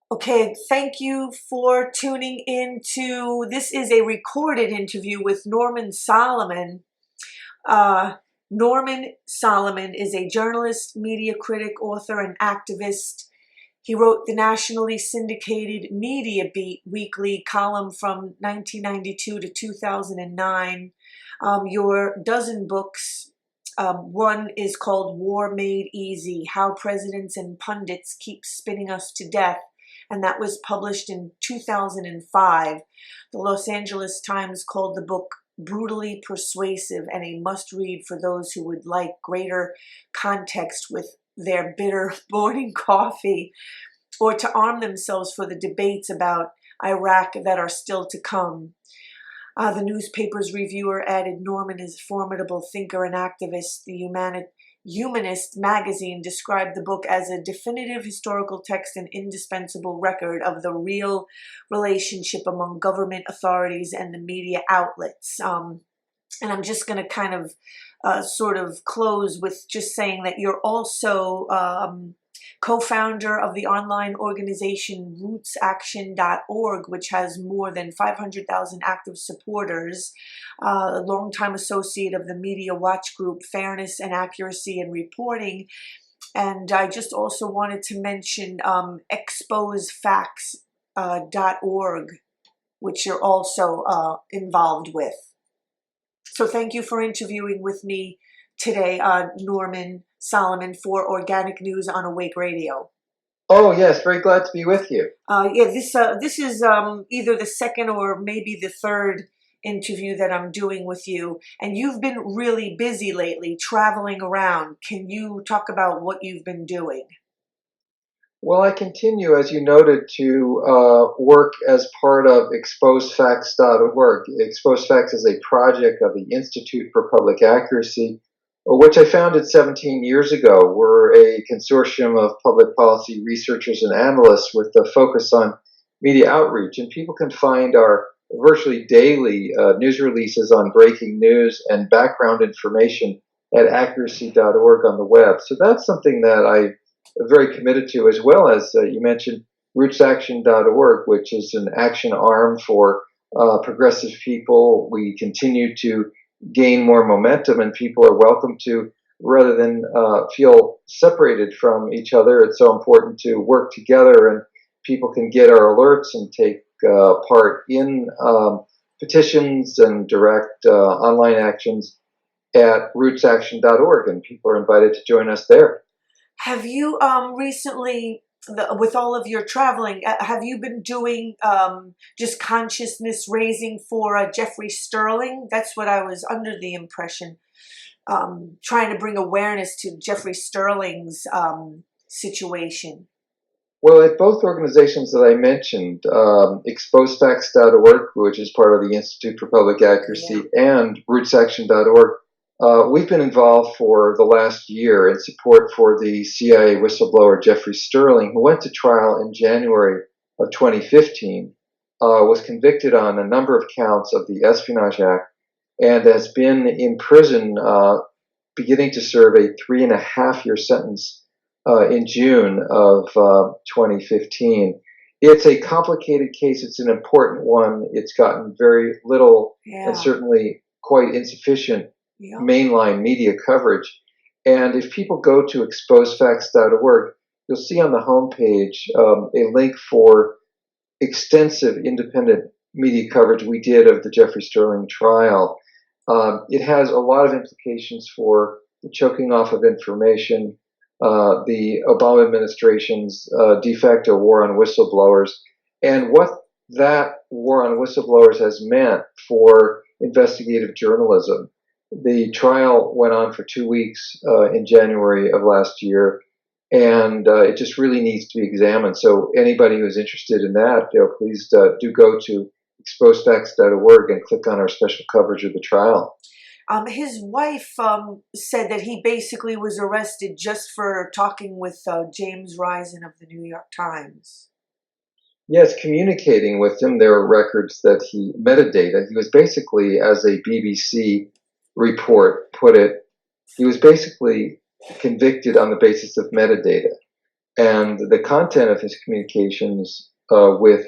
Okay, thank you for tuning in to, this is a recorded interview with Norman Solomon. Norman Solomon is a journalist, media critic, author, and activist. He wrote the nationally syndicated Media Beat weekly column from 1992 to 2009. Your dozen books. One is called War Made Easy, How Presidents and Pundits Keep Spinning Us to Death, and that was published in 2005. The Los Angeles Times called the book brutally persuasive and a must-read for those who would like greater context with their bitter morning coffee, or to arm themselves for the debates about Iraq that are still to come. The newspaper's reviewer added, Norman is a formidable thinker and activist. The Humanist magazine described the book as a definitive historical text and indispensable record of the real relationship among government authorities and the media outlets. And I'm just going to kind of sort of close with just saying that you're also co-founder of the online organization rootsaction.org, which has more than 500,000 active supporters, a longtime associate of the media watch group Fairness and Accuracy in Reporting. And I just also wanted to mention exposefacts.org, which you're also involved with. So thank you for interviewing with me today, Norman Solomon, for Organic News on Awake Radio. Oh yes, very glad to be with you. This is either the second or maybe the third interview that I'm doing with you, and you've been really busy lately, traveling around. Can you talk about what you've been doing? Well, I continue, as you noted, to work as part of exposefacts.org. Exposefacts is a project of the Institute for Public Accuracy, which I founded 17 years ago. We're a consortium of public policy researchers and analysts with a focus on media outreach, and people can find our virtually daily news releases on breaking news and background information at accuracy.org on the web. So that's something that I'm very committed to, as well as you mentioned rootsaction.org, which is an action arm for progressive people. We continue to gain more momentum, and people are welcome to, rather than feel separated from each other, it's so important to work together, and people can get our alerts and take part in petitions and direct online actions at rootsaction.org, and people are invited to join us there. Have you recently, with all of your traveling, have you been doing just consciousness raising for Jeffrey Sterling? That's what I was under the impression, trying to bring awareness to Jeffrey Sterling's situation. Well, at both organizations that I mentioned, exposefacts.org, which is part of the Institute for Public Accuracy, and rootsaction.org, we've been involved for the last year in support for the CIA whistleblower Jeffrey Sterling, who went to trial in January of 2015, was convicted on a number of counts of the Espionage Act, and has been in prison beginning to serve a 3.5-year sentence in June of 2015. It's a complicated case. It's an important one. It's gotten very little and certainly quite insufficient mainline media coverage. And if people go to exposefacts.org, you'll see on the homepage a link for extensive independent media coverage we did of the Jeffrey Sterling trial. It has a lot of implications for the choking off of information, the Obama administration's de facto war on whistleblowers, and what that war on whistleblowers has meant for investigative journalism. The trial went on for 2 weeks in January of last year, and it just really needs to be examined. So anybody who's interested in that, please do go to exposefacts.org and click on our special coverage of the trial. His wife said that he basically was arrested just for talking with James Risen of the New York Times. Yes, communicating with him. There are records that he metadata. He was basically, as a BBC report put it, he was basically convicted on the basis of metadata. and the content of his communications with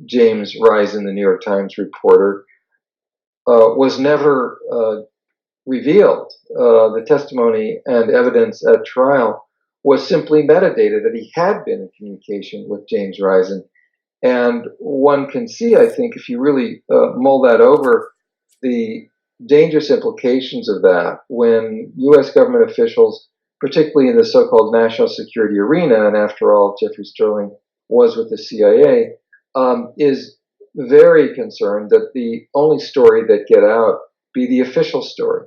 James Risen, the New York Times reporter, was never revealed. The testimony and evidence at trial was simply metadata that he had been in communication with James Risen. And one can see, I think, if you really mull that over, the dangerous implications of that when U.S. government officials, particularly in the so-called national security arena, and after all, Jeffrey Sterling was with the CIA, is very concerned that the only story that get out be the official story.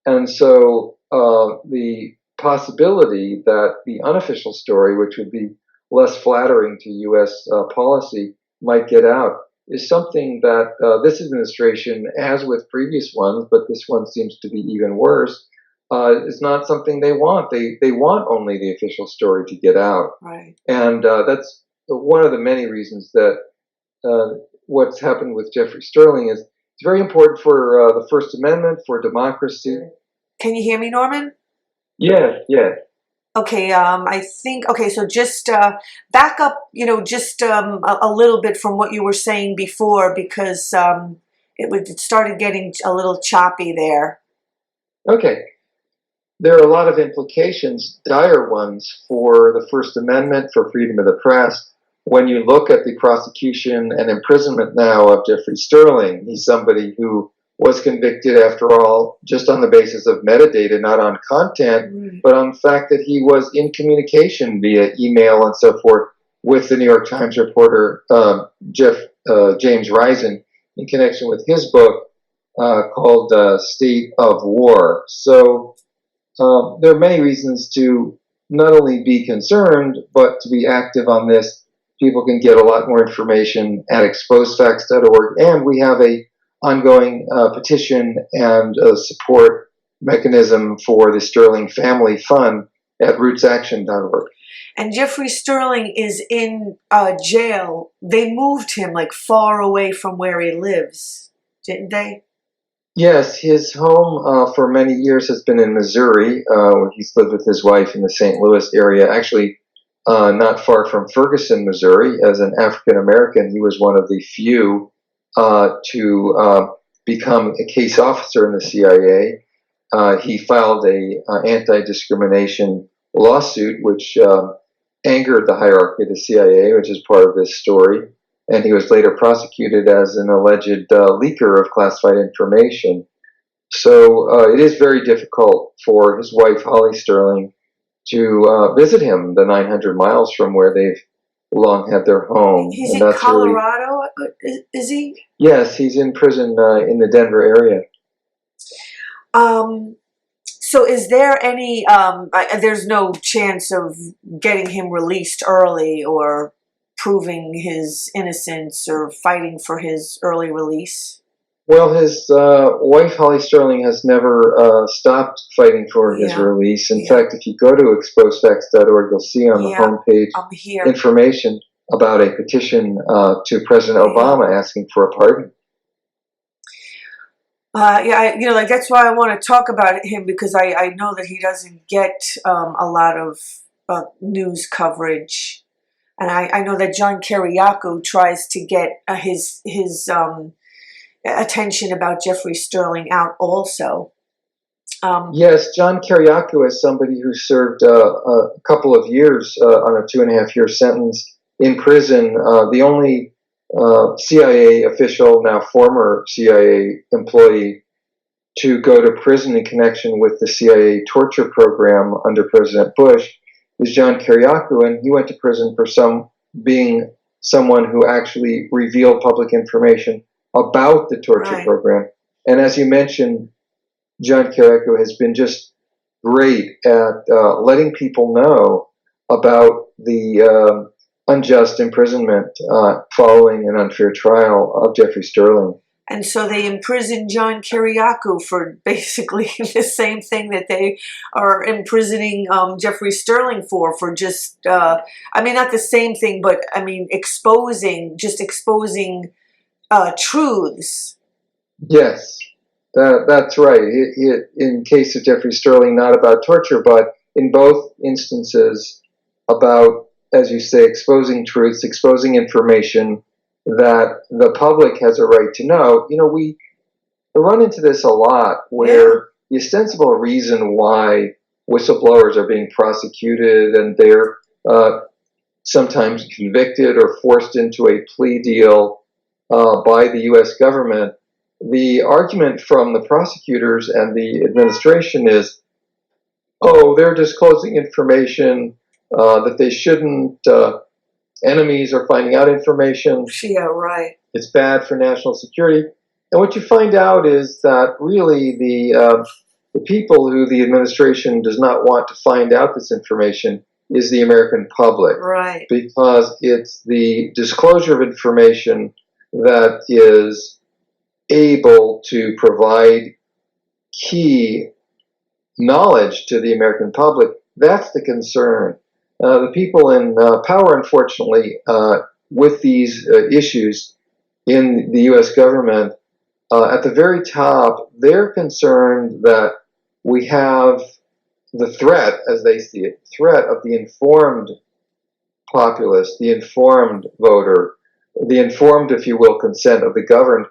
And so the possibility that the unofficial story, which would be less flattering to U.S. Policy, might get out is something that this administration, as with previous ones, but this one seems to be even worse, is not something they want. They want only the official story to get out. Right. And that's one of the many reasons that what's happened with Jeffrey Sterling is it's very important for the First Amendment, for democracy. Can you hear me, Norman? Yes, yes. Okay, I think, okay, so just back up, just a little bit from what you were saying before, because it started getting a little choppy there. Okay. There are a lot of implications, dire ones, for the First Amendment, for freedom of the press. When you look at the prosecution and imprisonment now of Jeffrey Sterling, he's somebody who was convicted, after all, just on the basis of metadata, not on content, but on the fact that he was in communication via email and so forth with the New York Times reporter James Risen in connection with his book called State of War. So there are many reasons to not only be concerned, but to be active on this. People can get a lot more information at exposedfacts.org, and we have a ongoing petition and support mechanism for the Sterling Family Fund at rootsaction.org. And Jeffrey Sterling is in jail. They moved him like far away from where he lives, didn't they? Yes, his home for many years has been in Missouri, where he's lived with his wife in the St. Louis area, actually not far from Ferguson, Missouri. As an African American, he was one of the few to become a case officer in the CIA. He filed a anti-discrimination lawsuit, which angered the hierarchy of the CIA, which is part of this story. And he was later prosecuted as an alleged leaker of classified information. So it is very difficult for his wife, Holly Sterling, to visit him the 900 miles from where they've long had their home. He's in Colorado, is he? Yes, he's in prison in the Denver area. So is there any, there's no chance of getting him released early or proving his innocence or fighting for his early release? Well, his wife, Holly Sterling, has never stopped fighting for his release. In fact, if you go to exposedfacts.org, you'll see on the homepage information about a petition to President Obama asking for a pardon. That's why I want to talk about him, because I know that he doesn't get a lot of news coverage. And I know that John Kiriakou tries to get his attention about Jeffrey Sterling out also. Yes, John Kiriakou is somebody who served a couple of years on a 2.5-year sentence in prison. The only CIA official, now former CIA employee, to go to prison in connection with the CIA torture program under President Bush is John Kiriakou, and he went to prison for being someone who actually revealed public information about the torture program. And as you mentioned, John Kiriakou has been just great at letting people know about the unjust imprisonment following an unfair trial of Jeffrey Sterling. And so they imprisoned John Kiriakou for basically the same thing that they are imprisoning Jeffrey Sterling for just, not the same thing, but exposing truths. Yes, that's right. In case of Jeffrey Sterling, not about torture, but in both instances about as you say, exposing truths, exposing information that the public has a right to know. We run into this a lot where the ostensible reason why whistleblowers are being prosecuted and they're sometimes convicted or forced into a plea deal by the U.S. government, the argument from the prosecutors and the administration is, oh, they're disclosing information that they shouldn't. Enemies are finding out information. Yeah, right. It's bad for national security. And what you find out is that really the people who the administration does not want to find out this information is the American public. Right. Because it's the disclosure of information that is able to provide key knowledge to the American public. That's the concern. The people in power, unfortunately, with these issues in the U.S. government, at the very top, they're concerned that we have the threat, as they see it, threat of the informed populace, the informed voter, the informed, if you will, consent of the governed.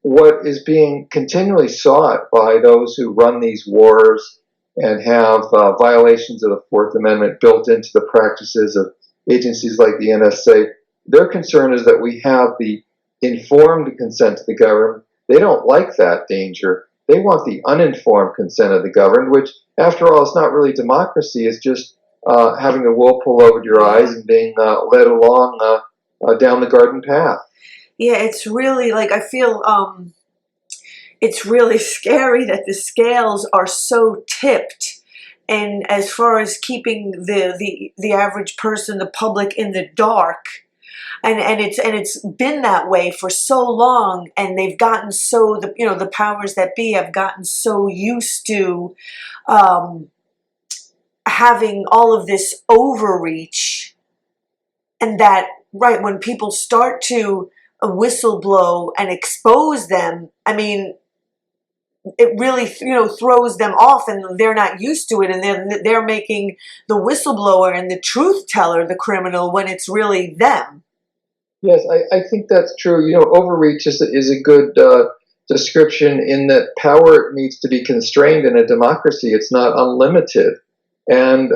What is being continually sought by those who run these wars and have violations of the Fourth Amendment built into the practices of agencies like the NSA, their concern is that we have the informed consent of the governed. They don't like that danger. They want the uninformed consent of the governed, which, after all, is not really democracy. It's just having the wool pulled over your eyes and being led along down the garden path. Yeah, it's really, like, I feel it's really scary that the scales are so tipped, and as far as keeping the average person, the public, in the dark, and it's been that way for so long, and they've gotten so, the powers that be have gotten so used to having all of this overreach, and that, right, when people start to whistleblow and expose them, I mean, it really, throws them off, and they're not used to it, and they're making the whistleblower and the truth teller the criminal when it's really them. Yes, I think that's true. Overreach is a good description, in that power needs to be constrained in a democracy. It's not unlimited. And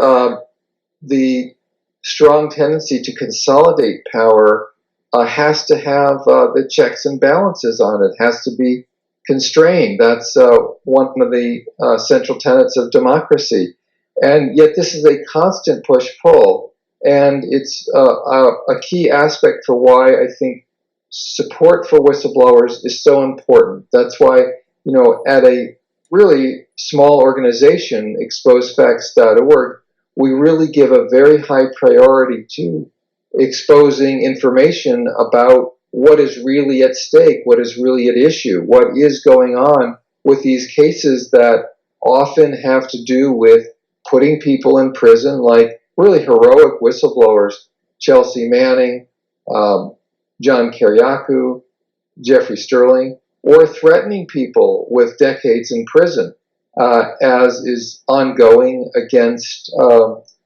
the strong tendency to consolidate power has to have the checks and balances on it, has to be constrained. That's one of the central tenets of democracy. And yet this is a constant push-pull. And it's a key aspect for why I think support for whistleblowers is so important. That's why, at a really small organization, exposefacts.org, we really give a very high priority to exposing information about what is really at stake, what is really at issue, what is going on with these cases that often have to do with putting people in prison, like really heroic whistleblowers, Chelsea Manning, John Kiriakou, Jeffrey Sterling, or threatening people with decades in prison, as is ongoing against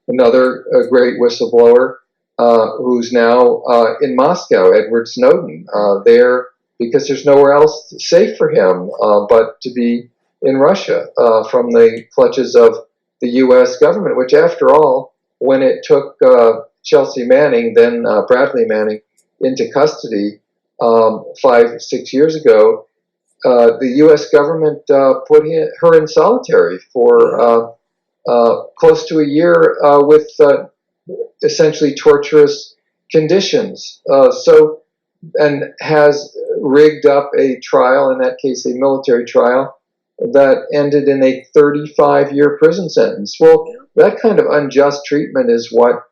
another great whistleblower who's now in Moscow, Edward Snowden, there because there's nowhere else safe for him but to be in Russia from the clutches of the U.S. government, which, after all, when it took Chelsea Manning, then Bradley Manning, into custody 5-6 years ago, the U.S. government put her in solitary for close to a year with essentially torturous conditions. And has rigged up a trial, in that case a military trial, that ended in a 35-year prison sentence. Well, that kind of unjust treatment is what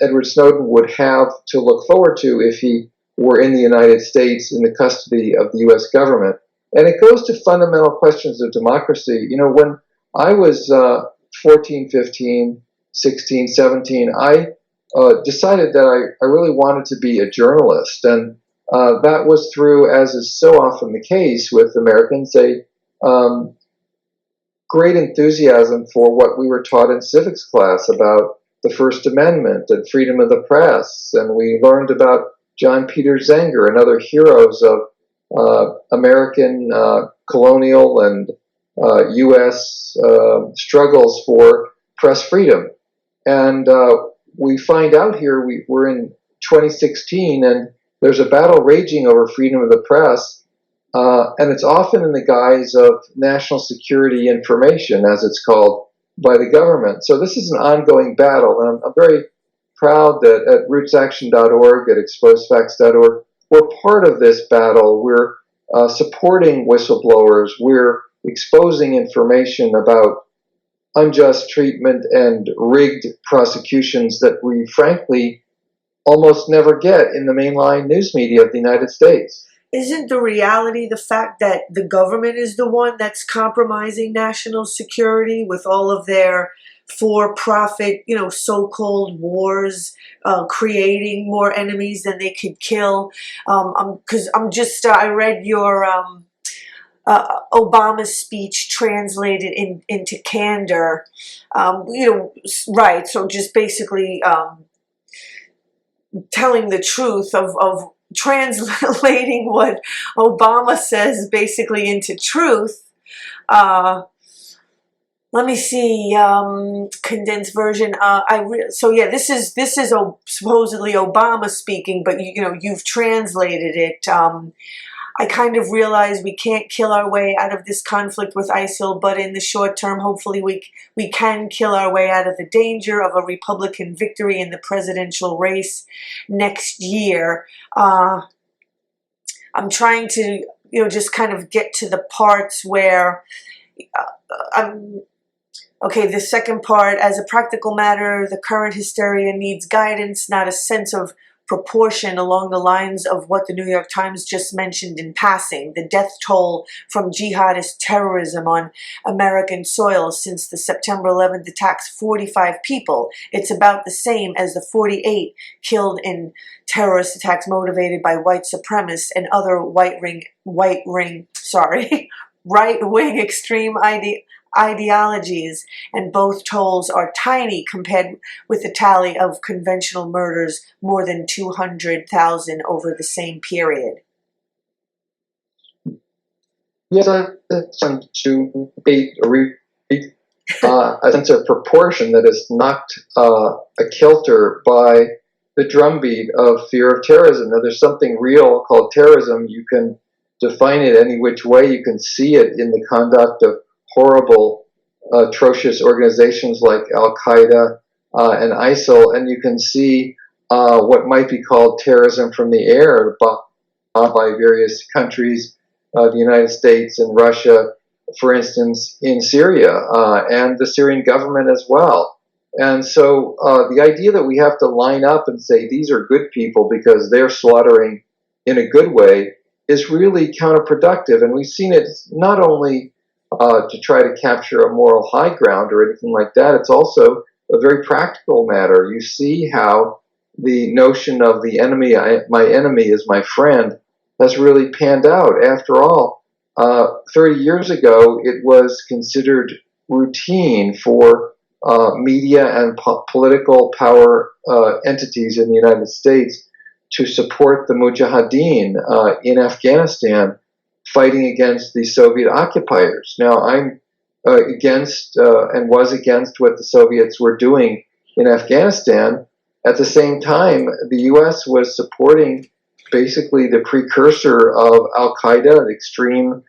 Edward Snowden would have to look forward to if he were in the United States in the custody of the U.S. government. And it goes to fundamental questions of democracy. When I was 14, 15, 16, 17, I decided that I really wanted to be a journalist. And that was through, as is so often the case with Americans, a great enthusiasm for what we were taught in civics class about the First Amendment and freedom of the press, and we learned about John Peter Zenger and other heroes of American colonial and U.S. Struggles for press freedom. And we find out here we're in 2016, and there's a battle raging over freedom of the press, and it's often in the guise of national security information, as it's called by the government. So this is an ongoing battle, and I'm very proud that at rootsaction.org, at exposefacts.org, we're part of this battle. We're supporting whistleblowers. We're exposing information about unjust treatment and rigged prosecutions that we frankly almost never get in the mainline news media of the United States. Isn't the reality the fact that the government is the one that's compromising national security with all of their for-profit, so-called wars, creating more enemies than they could kill? Because I read your Obama's speech translated into candor. Right. So just basically telling the truth of translating what Obama says basically into truth. Let me see, condensed version. This is supposedly Obama speaking, but you've translated it. I kind of realize we can't kill our way out of this conflict with ISIL, but in the short term, hopefully we can kill our way out of the danger of a Republican victory in the presidential race next year. I'm trying to, just kind of get to the parts where okay, the second part, as a practical matter, the current hysteria needs guidance, not a sense of proportion along the lines of what the New York Times just mentioned in passing. The death toll from jihadist terrorism on American soil since the September 11th attacks, 45 people. It's about the same as the 48 killed in terrorist attacks motivated by white supremacists and other right-wing extreme ideologies, and both tolls are tiny compared with the tally of conventional murders, more than 200,000 over the same period. Yes, I want to be a sense of proportion that is knocked a kilter by the drumbeat of fear of terrorism. Now, there's something real called terrorism. You can define it any which way. You can see it in the conduct of horrible, atrocious organizations like Al-Qaeda and ISIL, and you can see what might be called terrorism from the air by various countries, the United States and Russia, for instance, in Syria, and the Syrian government as well. And so the idea that we have to line up and say these are good people because they're slaughtering in a good way is really counterproductive. And we've seen it not only to try to capture a moral high ground or anything like that, it's also a very practical matter. You see how the notion of the enemy, my enemy is my friend, has really panned out. After all, 30 years ago, it was considered routine for media and political power entities in the United States to support the Mujahideen in Afghanistan, fighting against the Soviet occupiers. Now, I'm against and was against what the Soviets were doing in Afghanistan. At the same time, the U.S. was supporting basically the precursor of Al-Qaeda, the extreme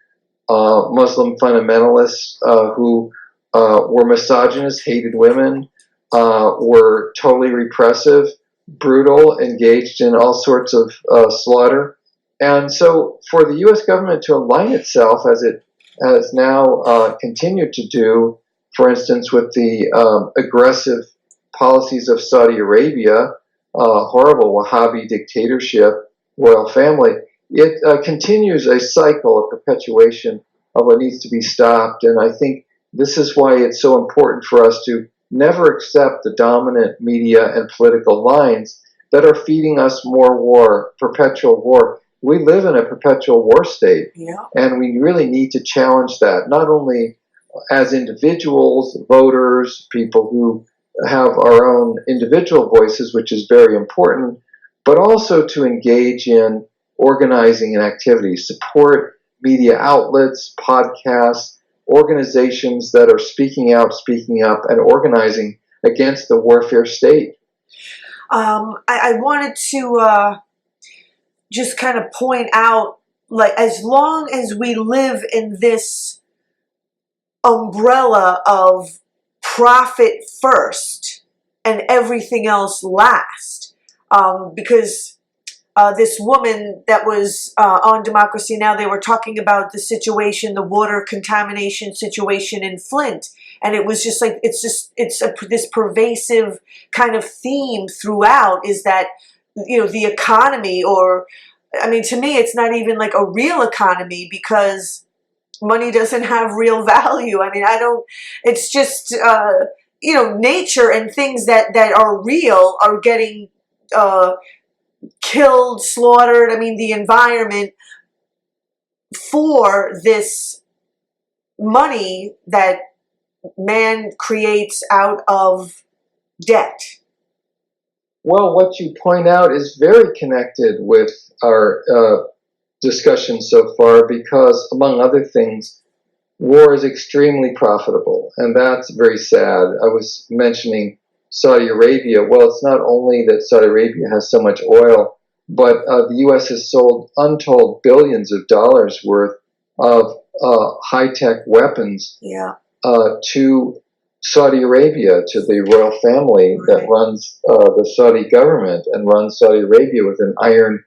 Muslim fundamentalists who were misogynist, hated women, were totally repressive, brutal, engaged in all sorts of slaughter. And so for the U.S. government to align itself, as it has now continued to do, for instance, with the aggressive policies of Saudi Arabia, horrible Wahhabi dictatorship, royal family, it continues a cycle, a perpetuation of what needs to be stopped. And I think this is why it's so important for us to never accept the dominant media and political lines that are feeding us more war, perpetual war. We live in a perpetual war state, and we really need to challenge that, not only as individuals, voters, people who have our own individual voices, which is very important, but also to engage in organizing and activities, support media outlets, podcasts, organizations that are speaking out, speaking up, and organizing against the warfare state. I wanted to just kind of point out, like, as long as we live in this umbrella of profit first and everything else last, because this woman that was on Democracy Now!, they were talking about the situation, the water contamination situation in Flint, and it was just like, it's this pervasive kind of theme throughout, is that, you know, the economy, or, I mean, to me, it's not even like a real economy, because money doesn't have real value. I mean, it's just, you know, nature and things that are real are getting killed, slaughtered. I mean, the environment, for this money that man creates out of debt. Well, what you point out is very connected with our discussion so far, because, among other things, war is extremely profitable, and that's very sad. I was mentioning Saudi Arabia. Well, it's not only that Saudi Arabia has so much oil, but the U.S. has sold untold billions of dollars worth of high-tech weapons to Saudi Arabia, to the royal family that runs the Saudi government and runs Saudi Arabia with an iron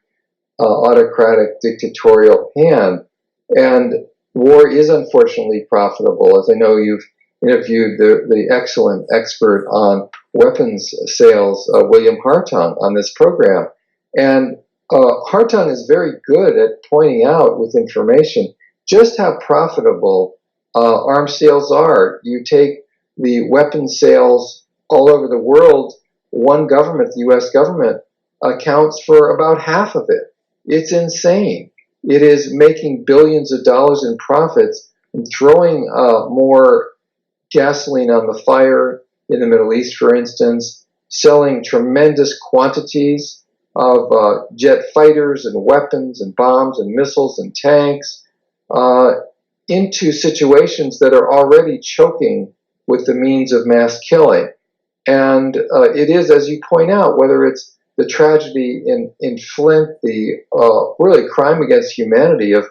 autocratic dictatorial hand. And war is unfortunately profitable, as I know you've interviewed the excellent expert on weapons sales, William Hartung, on this program. And Hartung is very good at pointing out with information just how profitable arms sales are. You take the weapons sales all over the world, one government, the U.S. government, accounts for about half of it. It's insane. It is making billions of dollars in profits and throwing more gasoline on the fire in the Middle East, for instance, selling tremendous quantities of jet fighters and weapons and bombs and missiles and tanks into situations that are already choking with the means of mass killing. And it is, as you point out, whether it's the tragedy in Flint, the really crime against humanity of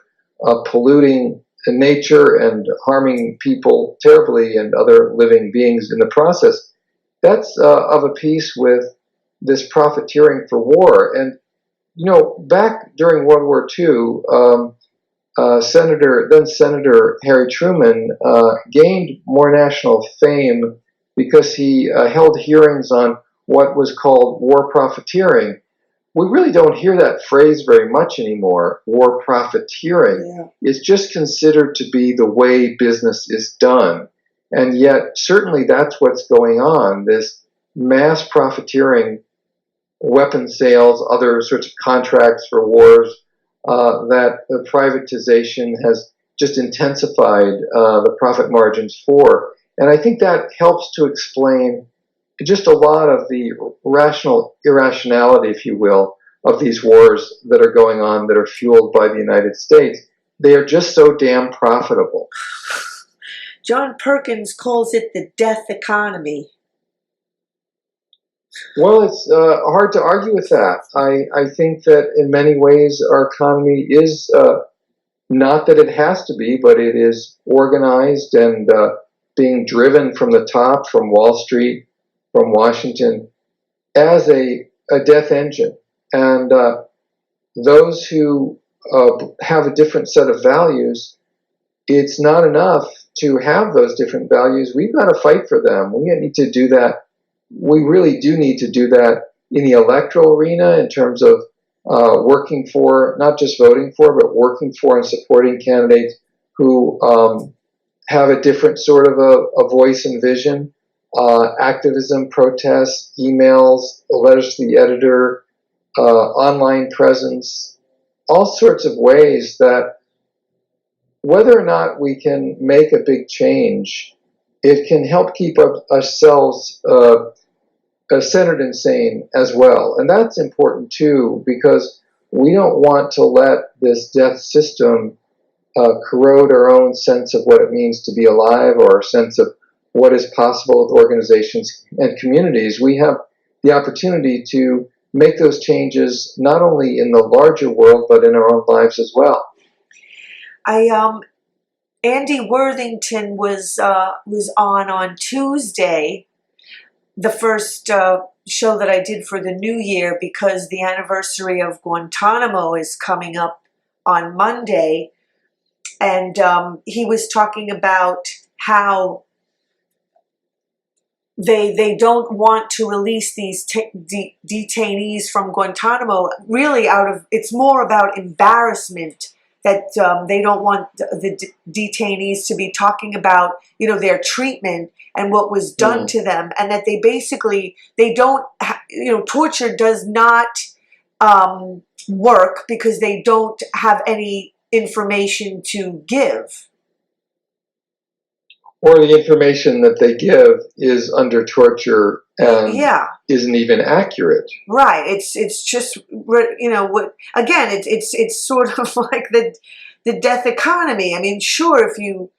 polluting nature and harming people terribly and other living beings in the process, that's of a piece with this profiteering for war. And, you know, back during World War II, then Senator Harry Truman gained more national fame because he held hearings on what was called war profiteering. We really don't hear that phrase very much anymore. War profiteering is just considered to be the way business is done. And yet, certainly that's what's going on, this mass profiteering, weapon sales, other sorts of contracts for wars, that the privatization has just intensified the profit margins for. And I think that helps to explain just a lot of the irrationality, if you will, of these wars that are going on that are fueled by the United States. They are just so damn profitable. John Perkins calls it the death economy. Well, it's hard to argue with that. I think that in many ways our economy is, not that it has to be, but it is organized and being driven from the top, from Wall Street, from Washington, as a death engine. And those who have a different set of values, it's not enough to have those different values. We've got to fight for them. We need to do that. We really do need to do that in the electoral arena in terms of working for, not just voting for, but working for and supporting candidates who have a different sort of a voice and vision. Activism, protests, emails, letters to the editor, online presence, all sorts of ways that whether or not we can make a big change it can help keep ourselves centered and sane as well. And that's important too, because we don't want to let this death system corrode our own sense of what it means to be alive, or our sense of what is possible with organizations and communities. We have the opportunity to make those changes not only in the larger world, but in our own lives as well. Andy Worthington was on Tuesday, the first show that I did for the new year, because the anniversary of Guantanamo is coming up on Monday, and he was talking about how they don't want to release these detainees from Guantanamo. Really, it's more about embarrassment, that they don't want the detainees to be talking about, their treatment and what was done to them, and that they don't, torture does not work because they don't have any information to give. Or the information that they give is under torture and isn't even accurate. Right. It's just, what, again, it's sort of like the death economy. I mean, sure, if you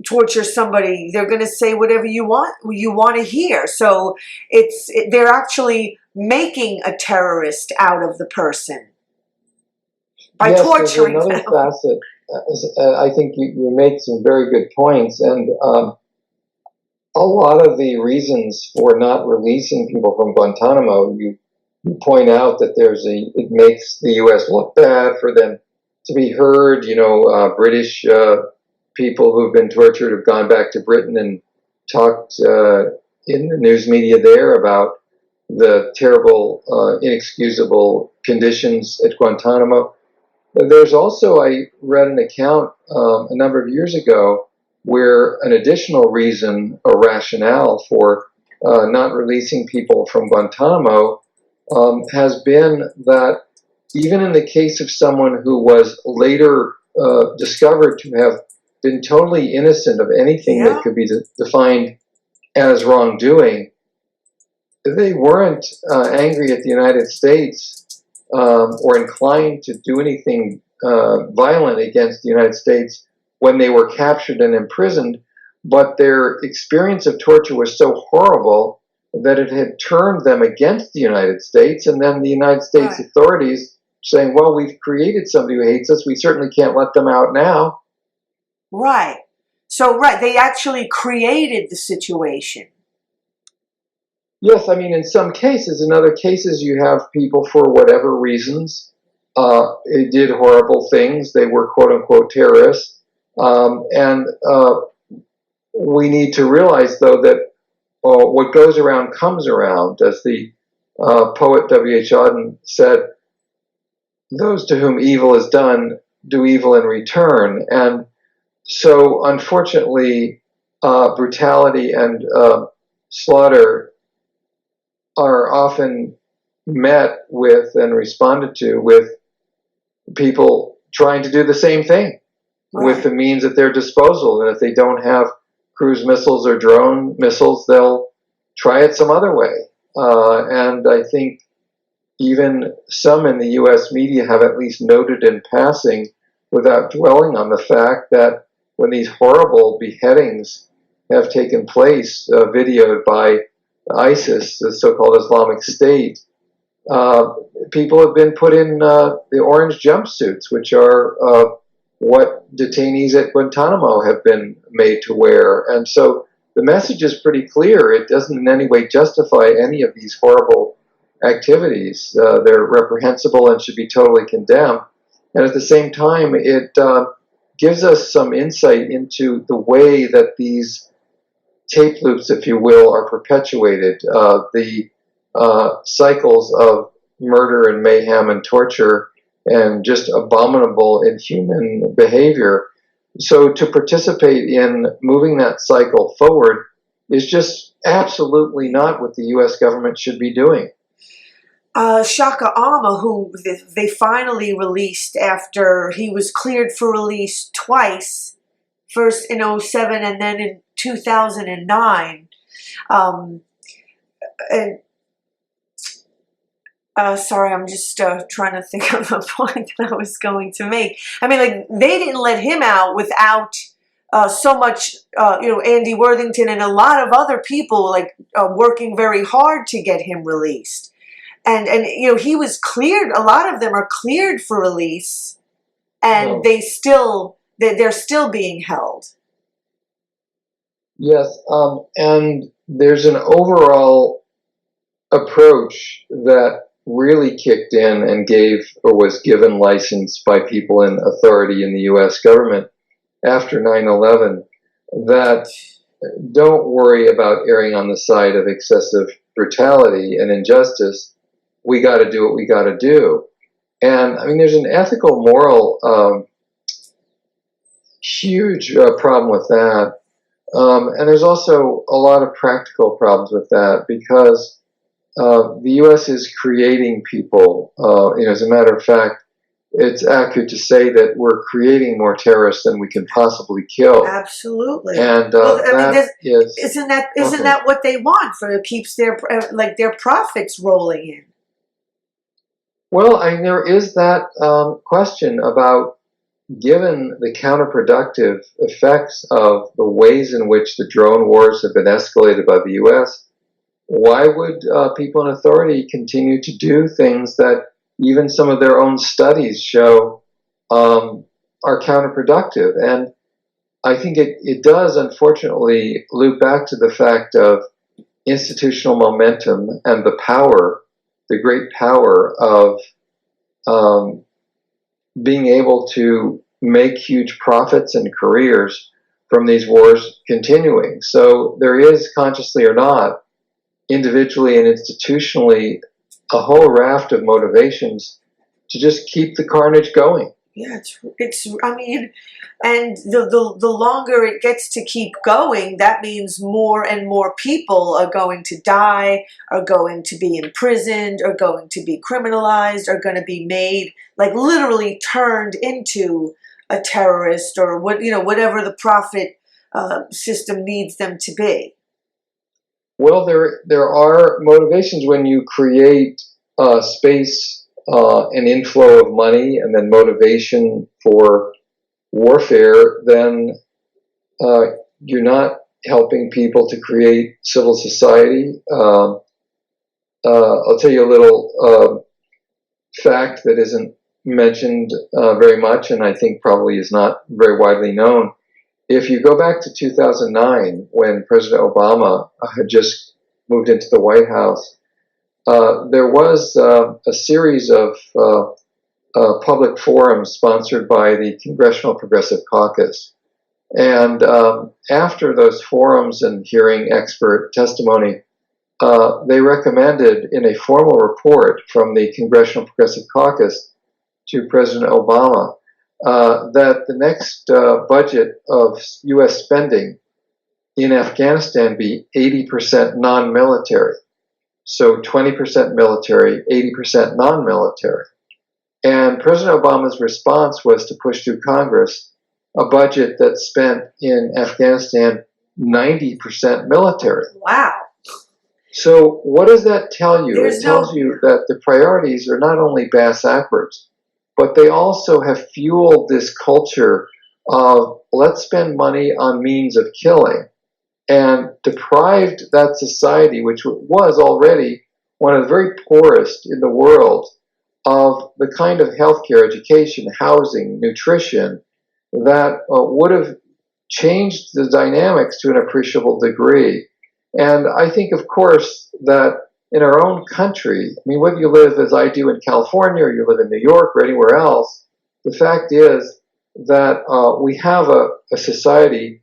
torture somebody, they're going to say whatever you want to hear. So they're actually making a terrorist out of the person by torturing them. There's another facet. I think you make some very good points, and a lot of the reasons for not releasing people from Guantanamo, you point out that it makes the U.S. look bad for them to be heard. British people who've been tortured have gone back to Britain and talked in the news media there about the terrible, inexcusable conditions at Guantanamo. There's also, I read an account a number of years ago where an additional reason or rationale for not releasing people from Guantanamo has been that even in the case of someone who was later discovered to have been totally innocent of anything that could be defined as wrongdoing, they weren't angry at the United States or inclined to do anything violent against the United States when they were captured and imprisoned, but their experience of torture was so horrible that it had turned them against the United States, and then the United States authorities saying, well, we've created somebody who hates us, we certainly can't let them out now. Right. So, they actually created the situation. Yes, I mean, in some cases. In other cases, you have people, for whatever reasons, they did horrible things. They were quote-unquote terrorists. And we need to realize, though, that what goes around comes around. As the poet W.H. Auden said, those to whom evil is done do evil in return. And so, unfortunately, brutality and slaughter are often met with and responded to with people trying to do the same thing with the means at their disposal. And if they don't have cruise missiles or drone missiles, they'll try it some other way. And I think even some in the U.S. media have at least noted in passing, without dwelling on the fact, that when these horrible beheadings have taken place, videoed by ISIS, the so-called Islamic State, people have been put in the orange jumpsuits, which are what detainees at Guantanamo have been made to wear. And so the message is pretty clear. It doesn't in any way justify any of these horrible activities. They're reprehensible and should be totally condemned. And at the same time, it gives us some insight into the way that these tape loops, if you will, are perpetuated. The cycles of murder and mayhem and torture and just abominable, inhuman behavior. So to participate in moving that cycle forward is just absolutely not what the U.S. government should be doing. Shaka Ama, who they finally released after he was cleared for release twice, first in 2007 and then 2009. And sorry, I'm just trying to think of the point that I was going to make. I mean, like, they didn't let him out without so much, Andy Worthington and a lot of other people, like, working very hard to get him released. And he was cleared. A lot of them are cleared for release, and they're still being held. Yes, and there's an overall approach that really kicked in and gave or was given license by people in authority in the U.S. government after 9/11 that don't worry about erring on the side of excessive brutality and injustice. We got to do what we got to do. And I mean, there's an ethical, moral, huge problem with that. And there's also a lot of practical problems with that because the U.S. is creating people. As a matter of fact, it's accurate to say that we're creating more terrorists than we can possibly kill. Absolutely. And isn't that what they want? For it keeps their profits rolling in. Well, I mean, there is that question about, given the counterproductive effects of the ways in which the drone wars have been escalated by the U.S., why would people in authority continue to do things that even some of their own studies show are counterproductive? And I think it does, unfortunately, loop back to the fact of institutional momentum and the power, the great power of being able to make huge profits and careers from these wars continuing. So there is, consciously or not, individually and institutionally, a whole raft of motivations to just keep the carnage going. Yeah, I mean, and the longer it gets to keep going, that means more and more people are going to die, are going to be imprisoned, are going to be criminalized, are going to be made, like, literally turned into a terrorist or whatever the profit system needs them to be. Well, there are motivations when you create space, an inflow of money, and then motivation for warfare. Then you're not helping people to create civil society. I'll tell you a little fact that isn't mentioned very much, and I think probably is not very widely known. If you go back to 2009, when President Obama had just moved into the White House, there was a series of public forums sponsored by the Congressional Progressive Caucus. And after those forums and hearing expert testimony, they recommended in a formal report from the Congressional Progressive Caucus to President Obama that the next budget of U.S. spending in Afghanistan be 80% non-military. So 20% military, 80% non-military. And President Obama's response was to push through Congress a budget that spent in Afghanistan 90% military. Wow. So what does that tell you? It tells you that the priorities are not only bass backwards, but they also have fueled this culture of let's spend money on means of killing, and deprived that society, which was already one of the very poorest in the world, of the kind of healthcare, education, housing, nutrition that would have changed the dynamics to an appreciable degree. And I think, of course, that in our own country, I mean, whether you live as I do in California or you live in New York or anywhere else, the fact is that we have a society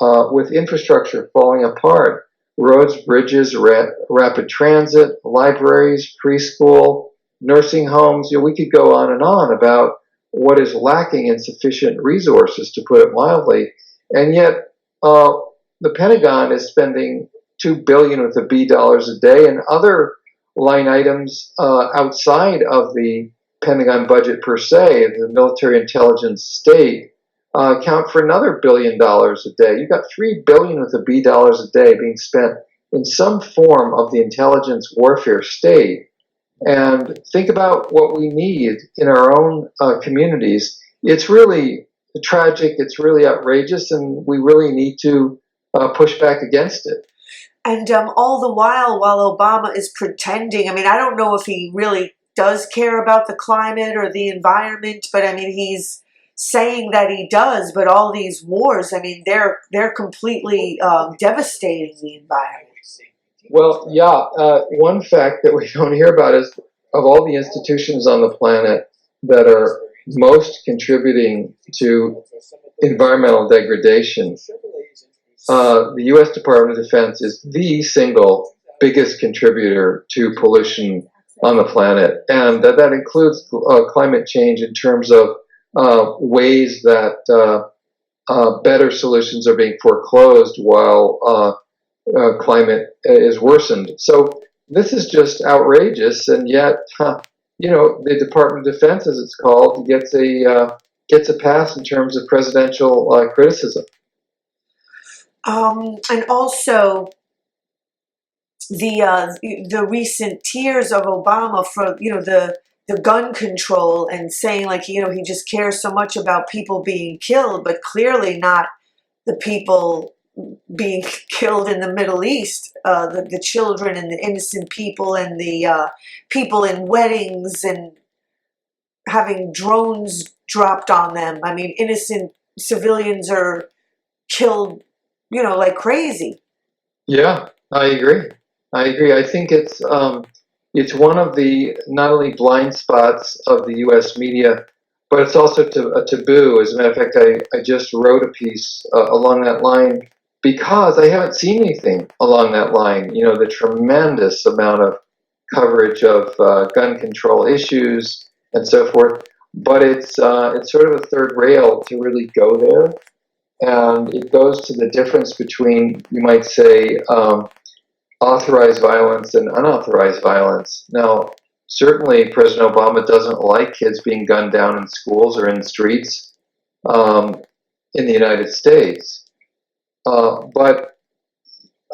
with infrastructure falling apart. Roads, bridges, rapid transit, libraries, preschool, nursing homes. We could go on and on about what is lacking in sufficient resources, to put it mildly. And yet the Pentagon is spending $2 billion with a B dollars a day, and other line items outside of the Pentagon budget per se, the military intelligence state, account for another $1 billion a day. You've got $3 billion with a B dollars a day being spent in some form of the intelligence warfare state. And think about what we need in our own communities. It's really tragic, it's really outrageous, and we really need to push back against it. And all the while Obama is pretending, I mean, I don't know if he really does care about the climate or the environment, but I mean, he's saying that he does, but all these wars, I mean, they're completely devastating the environment. Well, yeah, one fact that we don't hear about is of all the institutions on the planet that are most contributing to environmental degradation, the U.S. Department of Defense is the single biggest contributor to pollution on the planet. And that includes climate change in terms of ways that better solutions are being foreclosed while climate is worsened. So this is just outrageous, and yet, the Department of Defense, as it's called, gets a pass in terms of presidential criticism. And also the recent tears of Obama for the gun control, and saying like he just cares so much about people being killed, but clearly not the people being killed in the Middle East, the children and the innocent people and the people in weddings and having drones dropped on them. I mean, innocent civilians are killed, like crazy. Yeah, I agree. I think it's one of the not only blind spots of the U.S. media, but it's also a taboo. As a matter of fact, I just wrote a piece along that line because I haven't seen anything along that line. The tremendous amount of coverage of gun control issues and so forth, but it's sort of a third rail to really go there, and it goes to the difference between, you might say, authorized violence and unauthorized violence. Now, certainly, President Obama doesn't like kids being gunned down in schools or in the streets in the United States. But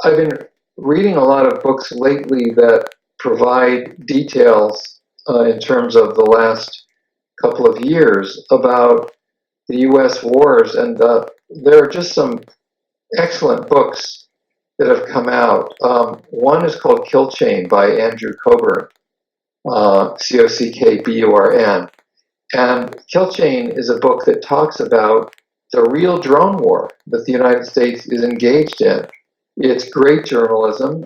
I've been reading a lot of books lately that provide details in terms of the last couple of years about the U.S. wars, and there are just some excellent books that have come out. One is called Kill Chain by Andrew Coburn, Cockburn. And Kill Chain is a book that talks about the real drone war that the United States is engaged in. It's great journalism.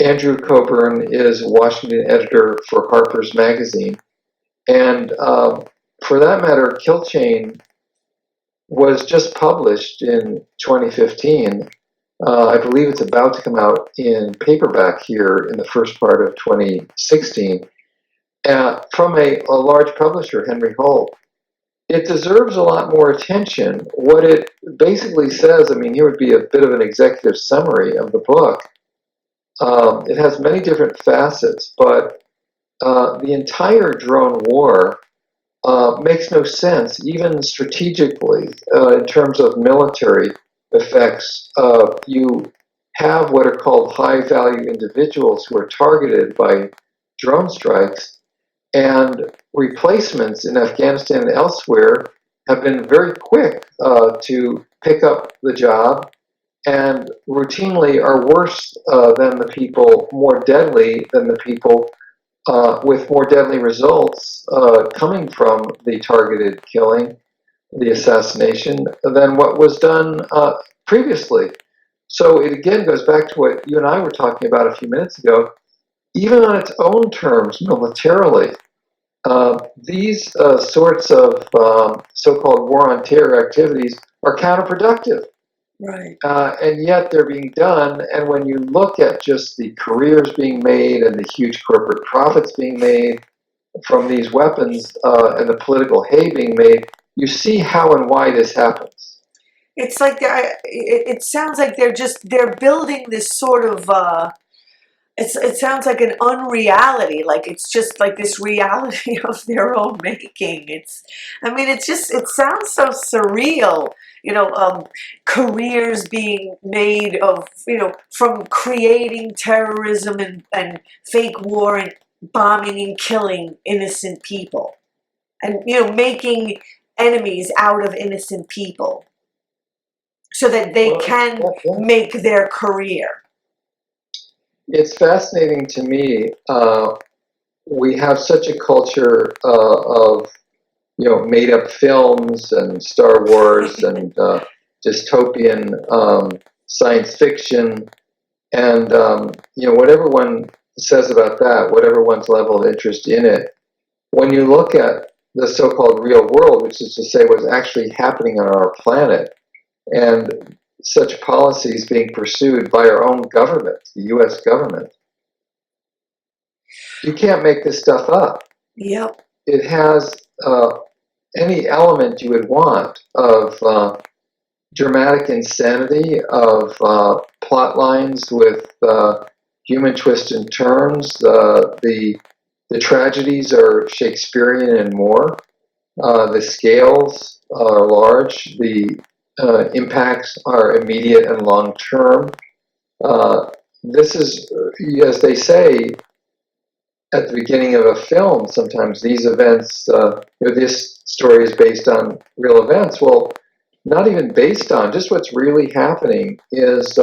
Andrew Coburn is Washington editor for Harper's Magazine. And for that matter, Kill Chain was just published in 2015. I believe it's about to come out in paperback here in the first part of 2016 from a large publisher, Henry Holt. It deserves a lot more attention. What it basically says, I mean, here would be a bit of an executive summary of the book. It has many different facets, but the entire drone war makes no sense, even strategically, in terms of military effects. You have what are called high-value individuals who are targeted by drone strikes, and replacements in Afghanistan and elsewhere have been very quick to pick up the job, and routinely are worse than the people, more deadly than the people with more deadly results coming from the targeted killing, the assassination, than what was done previously. So it again goes back to what you and I were talking about a few minutes ago. Even on its own terms, militarily, these sorts of so-called war on terror activities are counterproductive. Right. And yet they're being done, and when you look at just the careers being made and the huge corporate profits being made from these weapons and the political hay being made, you see how and why this happens. It's like it sounds like they're building this sort of it sounds like an unreality, like it's just like this reality of their own making. It sounds so surreal, careers being made of, from creating terrorism and fake war and bombing and killing innocent people, and making enemies out of innocent people so that they can make their career. It's fascinating to me. We have such a culture of made-up films and Star Wars and dystopian science fiction, and whatever one says about that, whatever one's level of interest in it, when you look at the so-called real world, which is to say what's actually happening on our planet, and such policies being pursued by our own government, the U.S. government, you can't make this stuff up. Yep. It has any element you would want of dramatic insanity, of plot lines with human twists and turns. The tragedies are Shakespearean and more. The scales are large. The impacts are immediate and long term. This is, as they say at the beginning of a film, sometimes these events, this story is based on real events. Well, not even based on, just what's really happening is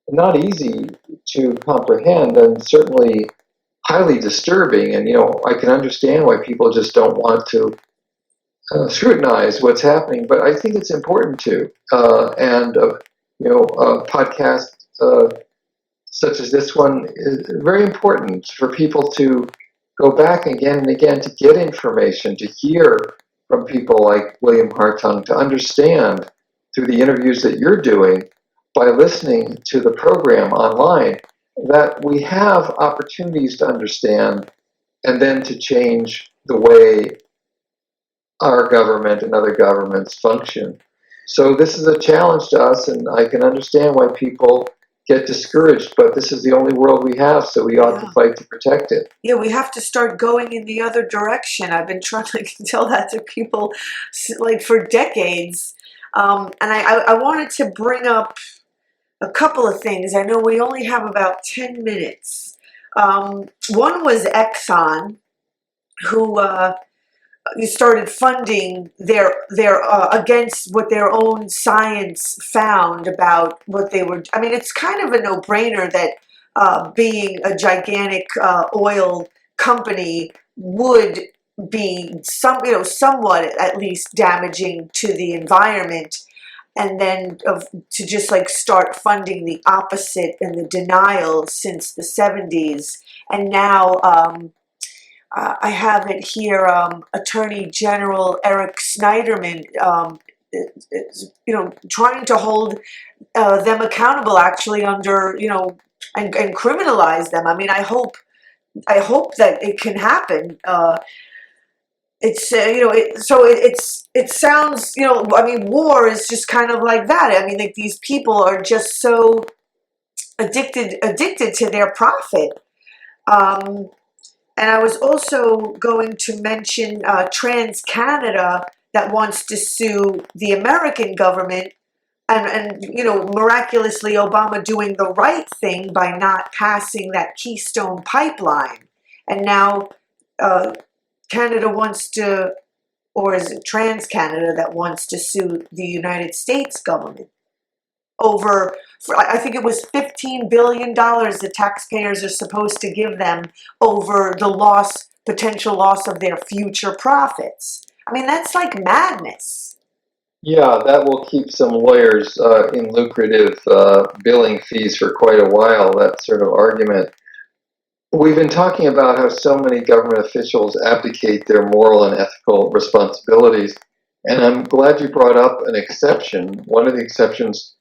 not easy to comprehend, and certainly highly disturbing. And, I can understand why people just don't want to scrutinize what's happening, but I think it's important to. And podcasts such as this one is very important for people to go back again and again to get information, to hear from people like William Hartung, to understand through the interviews that you're doing, by listening to the program online, that we have opportunities to understand and then to change the way our government and other governments function. So this is a challenge to us, and I can understand why people get discouraged, but this is the only world we have, so we ought to fight to protect it. Yeah, we have to start going in the other direction. I've been trying to tell that to people like for decades. And I wanted to bring up a couple of things. I know we only have about 10 minutes. One was Exxon, who started funding their against what their own science found about what they were. I mean, it's kind of a no-brainer that being a gigantic oil company would be somewhat at least damaging to the environment, and then to just like start funding the opposite and the denial since the 70s, and now. I have it here. Attorney General Eric Snyderman, trying to hold them accountable, actually under, and criminalize them. I mean, I hope that it can happen. It sounds, I mean, war is just kind of like that. I mean, like these people are just so addicted to their profit. And I was also going to mention TransCanada that wants to sue the American government, and miraculously Obama doing the right thing by not passing that Keystone pipeline. And now Canada wants to, or is it TransCanada that wants to sue the United States government over, I think it was $15 billion the taxpayers are supposed to give them over the potential loss of their future profits. I mean, that's like madness. Yeah, that will keep some lawyers in lucrative billing fees for quite a while, that sort of argument. We've been talking about how so many government officials abdicate their moral and ethical responsibilities, and I'm glad you brought up an exception. One of the exceptions,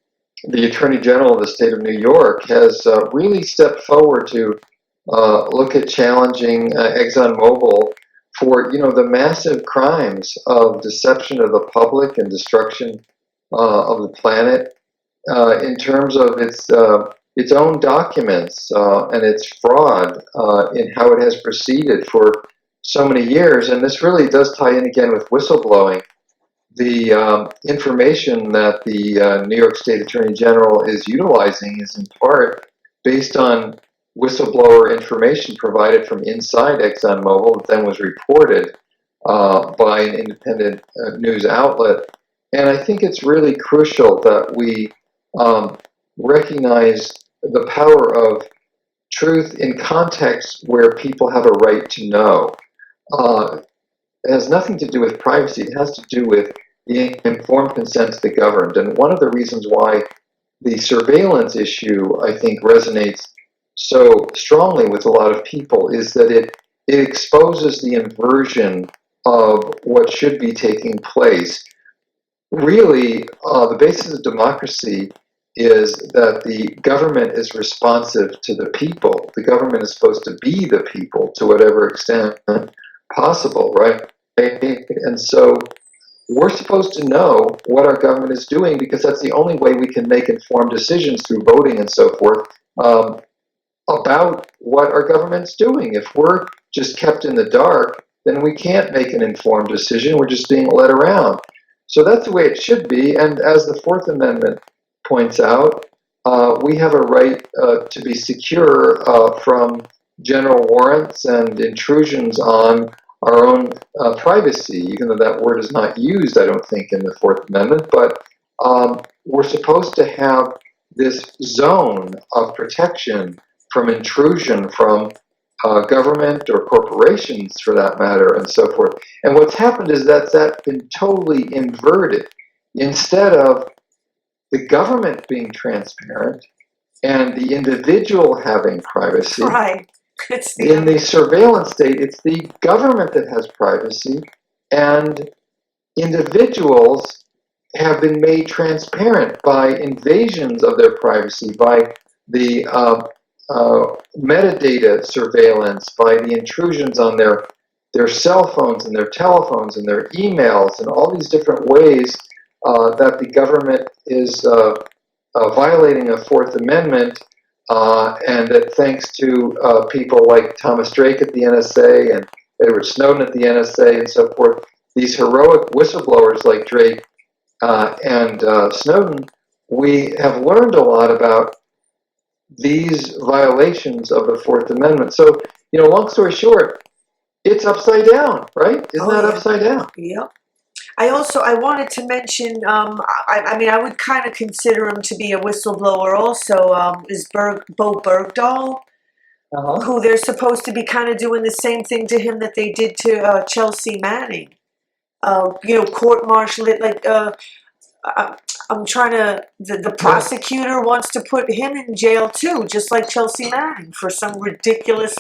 the Attorney General of the state of New York has really stepped forward to look at challenging ExxonMobil for the massive crimes of deception of the public and destruction of the planet in terms of its its own documents and its fraud in how it has proceeded for so many years. And this really does tie in again with whistleblowing. The information that the New York State Attorney General is utilizing is in part based on whistleblower information provided from inside ExxonMobil that then was reported by an independent news outlet. And I think it's really crucial that we recognize the power of truth in contexts where people have a right to know. It has nothing to do with privacy. It has to do with the informed consent of the governed. And one of the reasons why the surveillance issue, I think, resonates so strongly with a lot of people is that it exposes the inversion of what should be taking place. Really, the basis of democracy is that the government is responsive to the people. The government is supposed to be the people to whatever extent possible, right? And so we're supposed to know what our government is doing because that's the only way we can make informed decisions through voting and so forth about what our government's doing. If we're just kept in the dark, then we can't make an informed decision. We're just being led around. So that's the way it should be. And as the Fourth Amendment points out, we have a right to be secure from general warrants and intrusions on our own privacy, even though that word is not used, I don't think, in the Fourth Amendment. But we're supposed to have this zone of protection from intrusion from government or corporations, for that matter, and so forth. And what's happened is that's been totally inverted. Instead of the government being transparent and the individual having privacy, Right. in the surveillance state, it's the government that has privacy, and individuals have been made transparent by invasions of their privacy, by the metadata surveillance, by the intrusions on their cell phones and their telephones and their emails, and all these different ways that the government is violating a Fourth Amendment. And that thanks to people like Thomas Drake at the NSA and Edward Snowden at the NSA and so forth, these heroic whistleblowers like Drake and Snowden, we have learned a lot about these violations of the Fourth Amendment. So, long story short, it's upside down, right? Isn't that upside down? Yep. I wanted to mention, I would kind of consider him to be a whistleblower also, is Bo Bergdahl, who they're supposed to be kind of doing the same thing to him that they did to Chelsea Manning. Court-martial it, like, I'm trying to, the prosecutor wants to put him in jail too, just like Chelsea Manning, for some ridiculous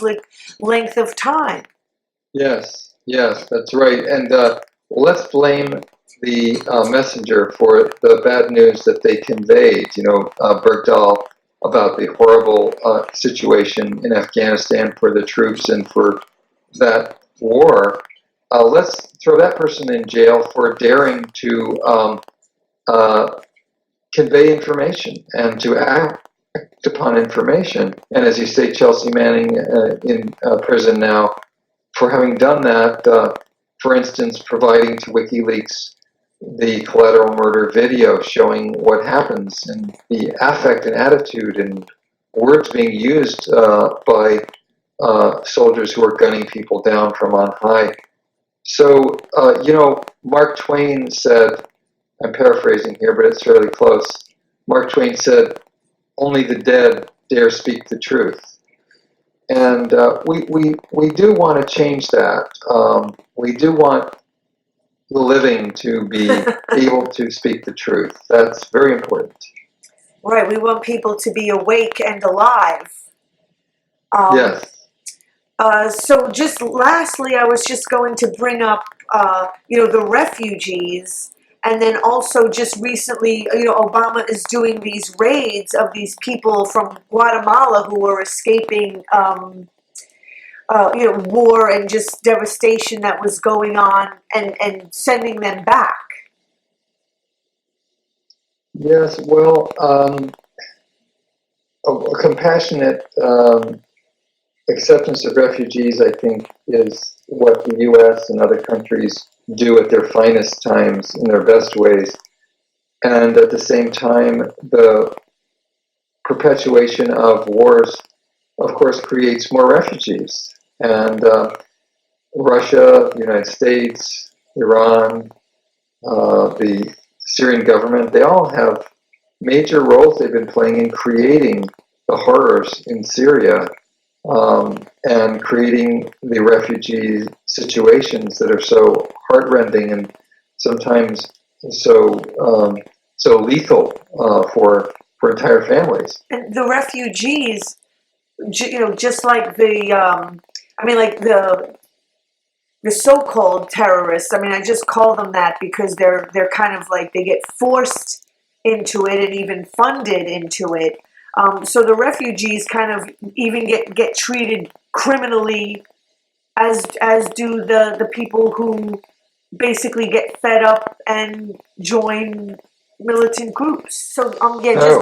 length of time. Yes, that's right. And let's blame the messenger for the bad news that they conveyed. Bergdahl, about the horrible situation in Afghanistan for the troops and for that war. Let's throw that person in jail for daring to convey information and to act upon information. And as you say, Chelsea Manning in prison now for having done that. For instance, providing to WikiLeaks the collateral murder video showing what happens and the affect and attitude and words being used by soldiers who are gunning people down from on high. So, Mark Twain said, I'm paraphrasing here, but it's fairly close. Mark Twain said, "Only the dead dare speak the truth." And we do want to change that. We do want the living to be able to speak the truth. That's very important. Right, we want people to be awake and alive. Yes. So just lastly, I was just going to bring up, the refugees. And then also just recently, Obama is doing these raids of these people from Guatemala who are escaping, war and just devastation that was going on, and sending them back. Yes, well, a compassionate acceptance of refugees, I think, is what the U.S. and other countries do at their finest times in their best ways. And at the same time, the perpetuation of wars, of course, creates more refugees. And Russia, the United States, Iran, the Syrian government, they all have major roles they've been playing in creating the horrors in Syria, and creating the refugee situations that are so heartrending and sometimes so lethal for entire families. And the refugees, just like the so-called terrorists. I mean, I just call them that because they're kind of like they get forced into it and even funded into it. So the refugees kind of even get treated criminally, as do the people who basically get fed up and join militant groups. So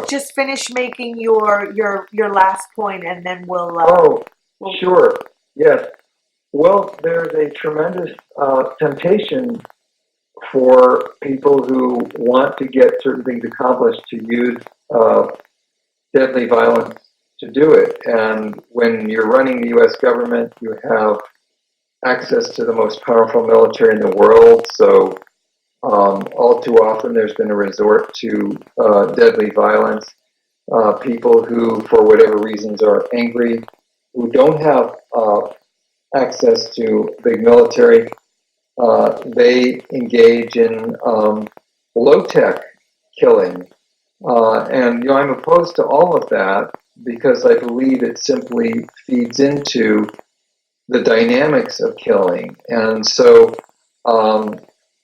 just finish making your last point, and then we'll Sure, yes. Well, there's a tremendous temptation for people who want to get certain things accomplished to use deadly violence to do it. And when you're running the U.S. government, you have access to the most powerful military in the world. So all too often there's been a resort to deadly violence. People who, for whatever reasons, are angry, who don't have access to big military, they engage in low-tech killing. And I'm opposed to all of that because I believe it simply feeds into the dynamics of killing. And so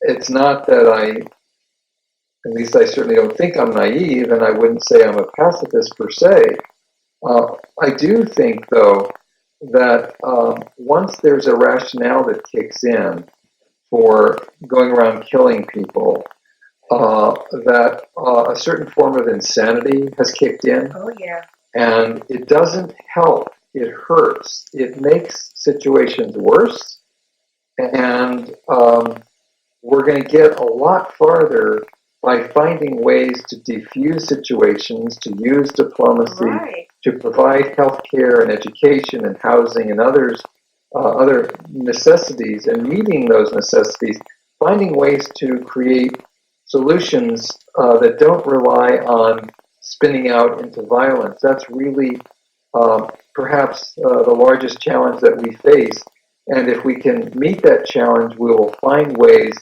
it's not that at least I certainly don't think I'm naive, and I wouldn't say I'm a pacifist per se. I do think, though, that once there's a rationale that kicks in for going around killing people, that a certain form of insanity has kicked in. Oh, yeah. And it doesn't help. It hurts. It makes situations worse. And we're going to get a lot farther by finding ways to defuse situations, to use diplomacy, right, to provide health care and education and housing and other necessities, and meeting those necessities, finding ways to create solutions that don't rely on spinning out into violence. That's really perhaps the largest challenge that we face. And if we can meet that challenge, we will find ways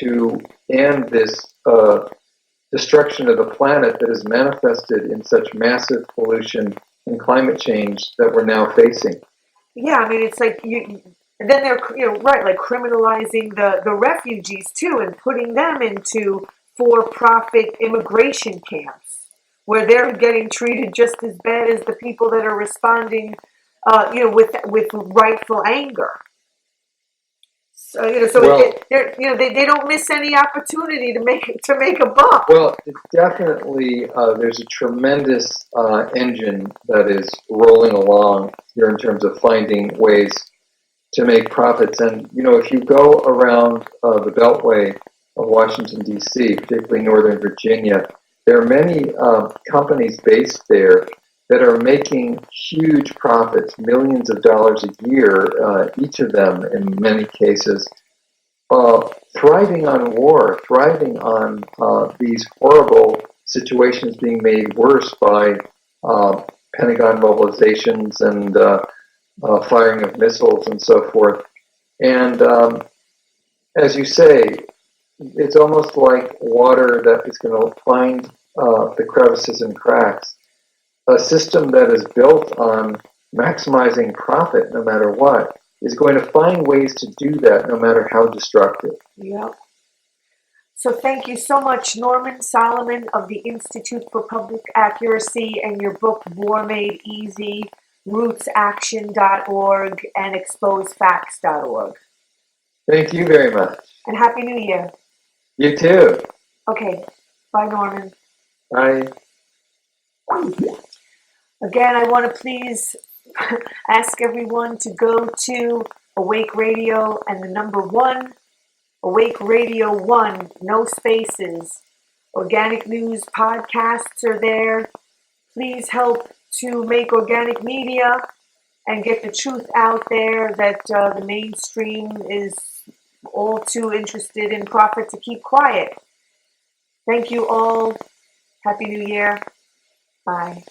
to end this destruction of the planet that is manifested in such massive pollution and climate change that we're now facing. Yeah, I mean, it's like then they're right, like criminalizing the refugees too, and putting them into for-profit immigration camps where they're getting treated just as bad as the people that are responding, with rightful anger. So they don't miss any opportunity to make a buck. Well, definitely, there's a tremendous engine that is rolling along here in terms of finding ways to make profits. And if you go around the Beltway of Washington D.C., particularly Northern Virginia, there are many companies based there that are making huge profits, millions of dollars a year, each of them in many cases, thriving on war, thriving on these horrible situations being made worse by Pentagon mobilizations and firing of missiles and so forth. And as you say, it's almost like water that is going to find the crevices and cracks. A system that is built on maximizing profit no matter what is going to find ways to do that no matter how destructive. Yep. So thank you so much, Norman Solomon of the Institute for Public Accuracy, and your book, War Made Easy, rootsaction.org and exposefacts.org. Thank you very much. And Happy New Year. You too. Okay. Bye, Norman. Bye. Again, I want to please ask everyone to go to Awake Radio and the number 1, Awake Radio 1, no spaces. Organic News podcasts are there. Please help to make organic media and get the truth out there that the mainstream is all too interested in profit to keep quiet. Thank you all. Happy New Year. Bye.